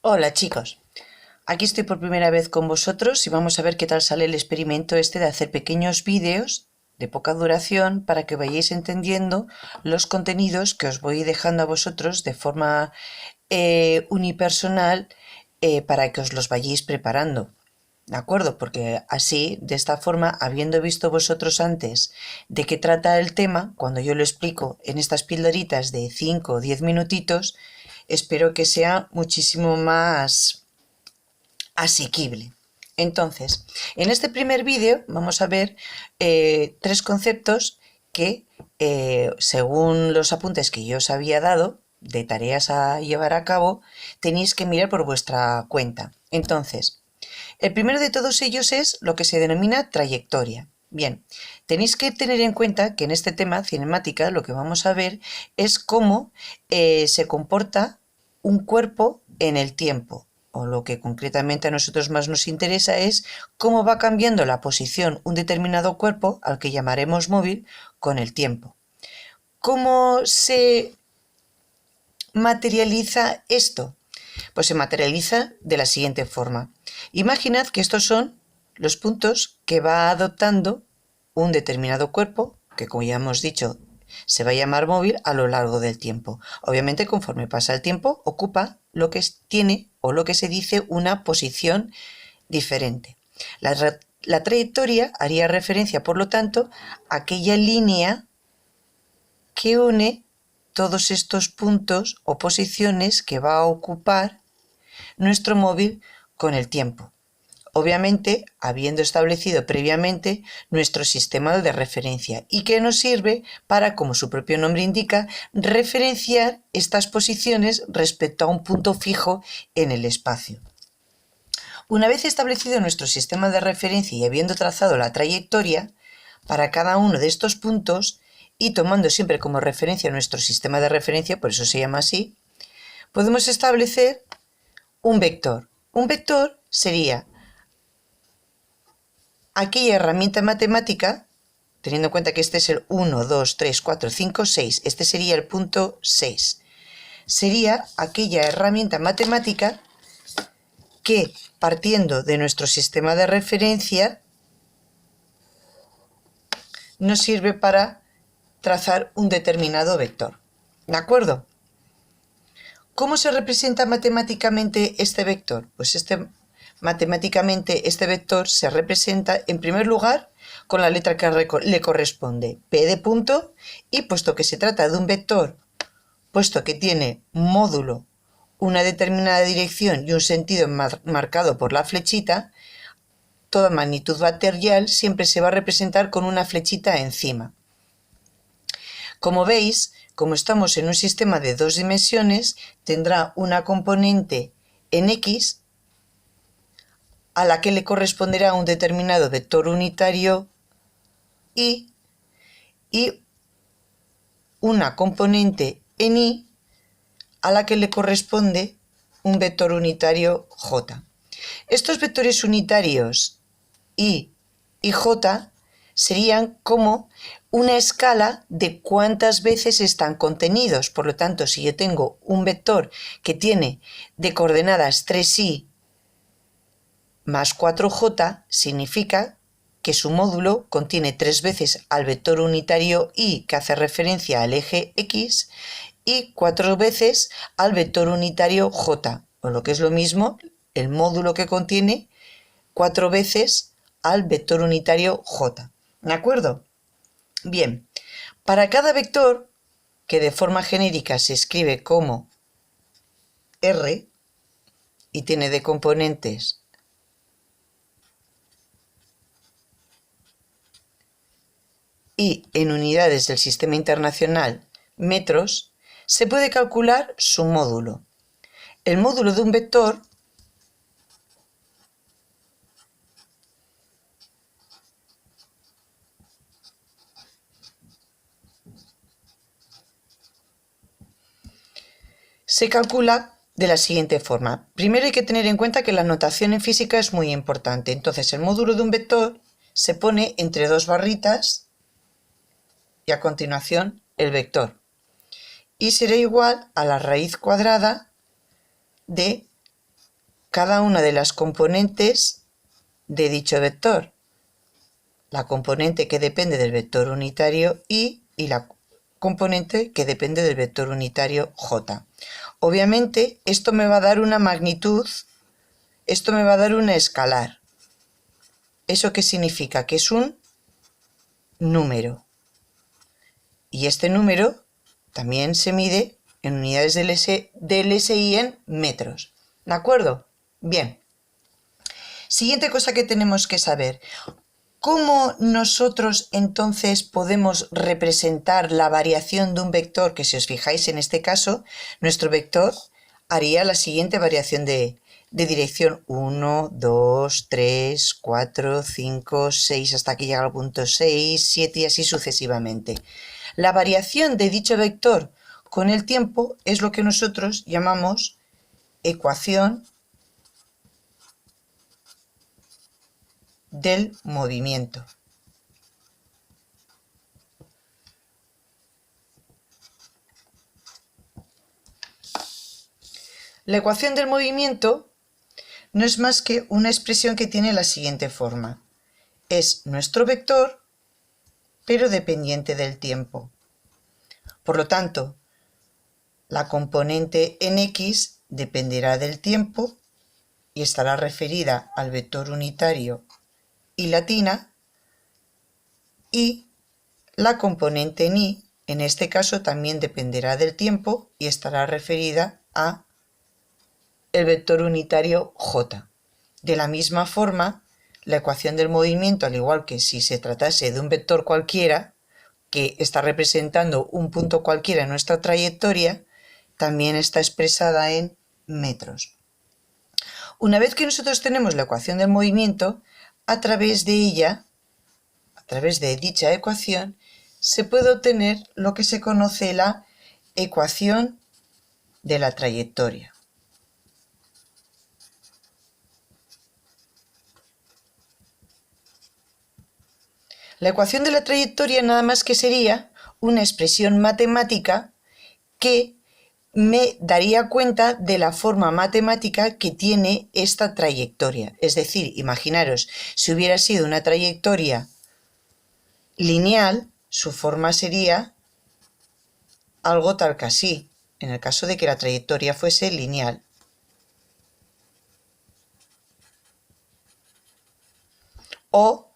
Hola chicos, aquí estoy por primera vez con vosotros y vamos a ver qué tal sale el experimento este de hacer pequeños vídeos de poca duración para que vayáis entendiendo los contenidos que os voy dejando a vosotros de forma unipersonal para que os los vayáis preparando. ¿De acuerdo? Porque así, de esta forma, habiendo visto vosotros antes de qué trata el tema, cuando yo lo explico en estas pildoritas de 5 o 10 minutitos, espero que sea muchísimo más asequible. Entonces, en este primer vídeo vamos a ver tres conceptos que, según los apuntes que yo os había dado de tareas a llevar a cabo, tenéis que mirar por vuestra cuenta. Entonces, el primero de todos ellos es lo que se denomina trayectoria. Bien, tenéis que tener en cuenta que en este tema cinemática lo que vamos a ver es cómo se comporta un cuerpo en el tiempo, o lo que concretamente a nosotros más nos interesa es cómo va cambiando la posición un determinado cuerpo, al que llamaremos móvil, con el tiempo. ¿Cómo se materializa esto? Pues se materializa de la siguiente forma. Imaginad que estos son los puntos que va adoptando un determinado cuerpo, que como ya hemos dicho, se va a llamar móvil a lo largo del tiempo. Obviamente, conforme pasa el tiempo, ocupa lo que tiene o lo que se dice una posición diferente. La trayectoria haría referencia, por lo tanto, a aquella línea que une todos estos puntos o posiciones que va a ocupar nuestro móvil con el tiempo. Obviamente, habiendo establecido previamente nuestro sistema de referencia y que nos sirve para, como su propio nombre indica, referenciar estas posiciones respecto a un punto fijo en el espacio. Una vez establecido nuestro sistema de referencia y habiendo trazado la trayectoria para cada uno de estos puntos y tomando siempre como referencia nuestro sistema de referencia, por eso se llama así, podemos establecer un vector. Un vector sería aquella herramienta matemática, teniendo en cuenta que este es el 1, 2, 3, 4, 5, 6, este sería el punto 6. Sería aquella herramienta matemática que, partiendo de nuestro sistema de referencia, nos sirve para trazar un determinado vector. ¿De acuerdo? ¿Cómo se representa matemáticamente este vector? Pues matemáticamente este vector se representa en primer lugar con la letra que le corresponde, P de punto, y puesto que se trata de un vector, puesto que tiene módulo, una determinada dirección y un sentido marcado por la flechita, toda magnitud vectorial siempre se va a representar con una flechita encima. Como veis, como estamos en un sistema de dos dimensiones, tendrá una componente en X a la que le corresponderá un determinado vector unitario y una componente en Y a la que le corresponde un vector unitario J. Estos vectores unitarios Y y J serían como una escala de cuántas veces están contenidos. Por lo tanto, si yo tengo un vector que tiene de coordenadas 3i más 4j, significa que su módulo contiene 3 veces al vector unitario y que hace referencia al eje X y 4 veces al vector unitario J, o lo que es lo mismo, el módulo que contiene 4 veces al vector unitario J. ¿De acuerdo? Bien, para cada vector, que de forma genérica se escribe como R y tiene de componentes y en unidades del sistema internacional metros, se puede calcular su módulo. El módulo de un vector se calcula de la siguiente forma. Primero hay que tener en cuenta que la notación en física es muy importante. Entonces el módulo de un vector se pone entre dos barritas y a continuación el vector. Y será igual a la raíz cuadrada de cada una de las componentes de dicho vector. La componente que depende del vector unitario y la componente que depende del vector unitario j. Obviamente esto me va a dar una magnitud, esto me va a dar una escalar. ¿Eso qué significa? Que es un número. Y este número también se mide en unidades del SI en metros. ¿De acuerdo? Bien. Siguiente cosa que tenemos que saber. ¿Cómo nosotros entonces podemos representar la variación de un vector? Que si os fijáis en este caso, nuestro vector haría la siguiente variación de dirección: 1, 2, 3, 4, 5, 6, hasta aquí llega al punto 6, 7 y así sucesivamente. La variación de dicho vector con el tiempo es lo que nosotros llamamos ecuación del movimiento. La ecuación del movimiento no es más que una expresión que tiene la siguiente forma. Es nuestro vector, pero dependiente del tiempo. Por lo tanto, la componente en x dependerá del tiempo y estará referida al vector unitario y latina, y la componente en y, en este caso, también dependerá del tiempo y estará referida a el vector unitario j. De la misma forma, la ecuación del movimiento, al igual que si se tratase de un vector cualquiera que está representando un punto cualquiera en nuestra trayectoria, también está expresada en metros. Una vez que nosotros tenemos la ecuación del movimiento, a través de ella, a través de dicha ecuación, se puede obtener lo que se conoce la ecuación de la trayectoria. La ecuación de la trayectoria nada más que sería una expresión matemática que me daría cuenta de la forma matemática que tiene esta trayectoria. Es decir, imaginaros, si hubiera sido una trayectoria lineal, su forma sería algo tal que así, en el caso de que la trayectoria fuese lineal. O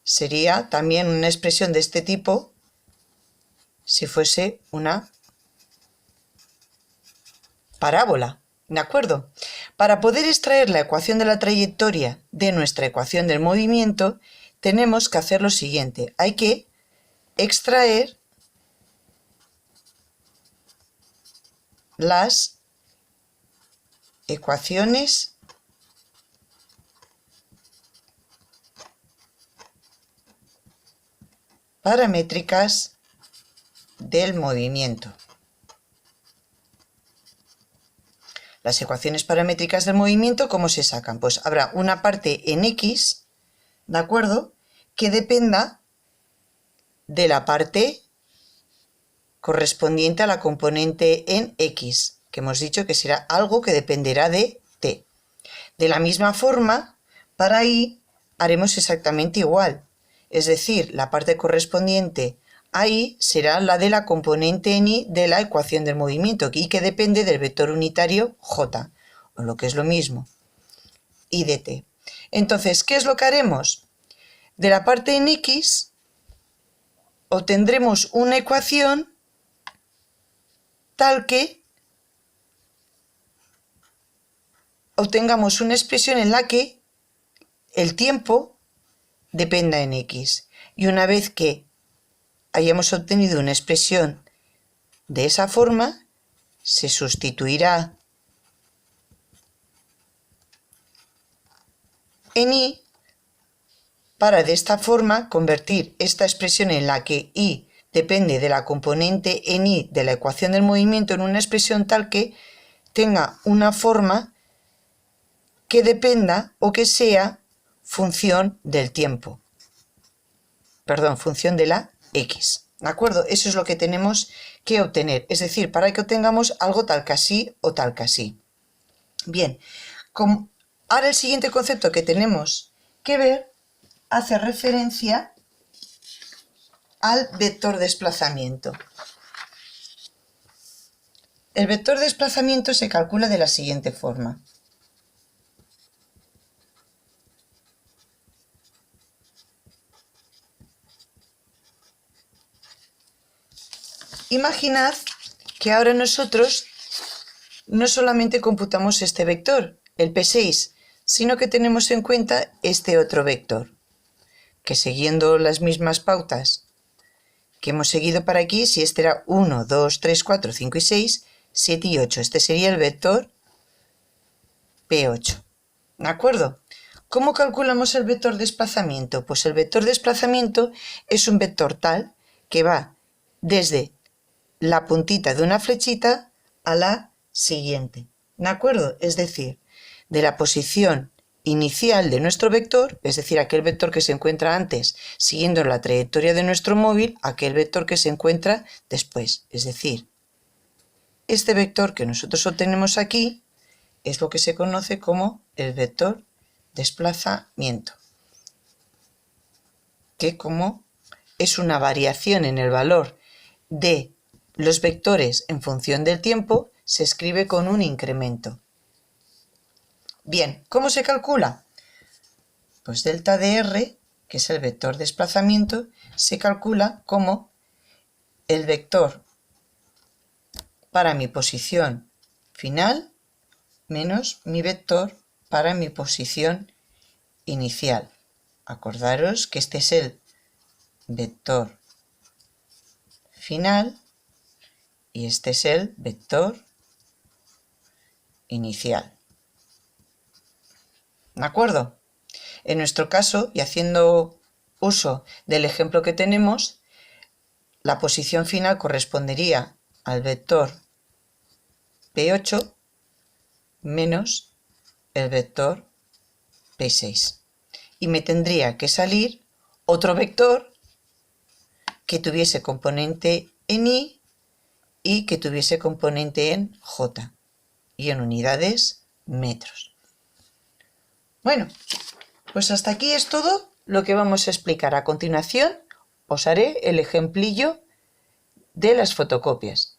sería también una expresión de este tipo si fuese una parábola, ¿de acuerdo? Para poder extraer la ecuación de la trayectoria de nuestra ecuación del movimiento, tenemos que hacer lo siguiente. Hay que extraer las ecuaciones paramétricas del movimiento. Las ecuaciones paramétricas del movimiento, ¿cómo se sacan? Pues habrá una parte en x, ¿de acuerdo?, que dependa de la parte correspondiente a la componente en x, que hemos dicho que será algo que dependerá de t. De la misma forma, para y haremos exactamente igual. Es decir, la parte correspondiente a y será la de la componente en y de la ecuación del movimiento, y que depende del vector unitario j, o lo que es lo mismo, y de t. Entonces, ¿qué es lo que haremos? De la parte en x obtendremos una ecuación tal que obtengamos una expresión en la que el tiempo dependa en x. Y una vez que hayamos obtenido una expresión de esa forma, se sustituirá en y para de esta forma convertir esta expresión en la que y depende de la componente en y de la ecuación del movimiento en una expresión tal que tenga una forma que dependa o que sea función del tiempo. Perdón, función de la x. ¿De acuerdo? Eso es lo que tenemos que obtener. Es decir, para que obtengamos algo tal que así o tal que así. Bien, ahora el siguiente concepto que tenemos que ver hace referencia al vector desplazamiento. El vector desplazamiento se calcula de la siguiente forma. Imaginad que ahora nosotros no solamente computamos este vector, el P6, sino que tenemos en cuenta este otro vector, que siguiendo las mismas pautas que hemos seguido para aquí, si este era 1, 2, 3, 4, 5 y 6, 7 y 8, este sería el vector P8. ¿De acuerdo? ¿Cómo calculamos el vector desplazamiento? Pues el vector desplazamiento es un vector tal que va desde la puntita de una flechita a la siguiente. ¿De acuerdo? Es decir, de la posición inicial de nuestro vector, es decir, aquel vector que se encuentra antes siguiendo la trayectoria de nuestro móvil, a aquel vector que se encuentra después. Es decir, este vector que nosotros obtenemos aquí es lo que se conoce como el vector desplazamiento, que como es una variación en el valor de los vectores en función del tiempo, se escribe con un incremento. Bien, ¿cómo se calcula? Pues delta de R, que es el vector desplazamiento, se calcula como el vector para mi posición final menos mi vector para mi posición inicial. Acordaros que este es el vector final y este es el vector inicial. ¿De acuerdo? En nuestro caso, y haciendo uso del ejemplo que tenemos, la posición final correspondería al vector P8 menos el vector P6. Y me tendría que salir otro vector que tuviese componente en Y y que tuviese componente en J y en unidades metros. Bueno, pues hasta aquí es todo lo que vamos a explicar. A continuación os haré el ejemplillo de las fotocopias.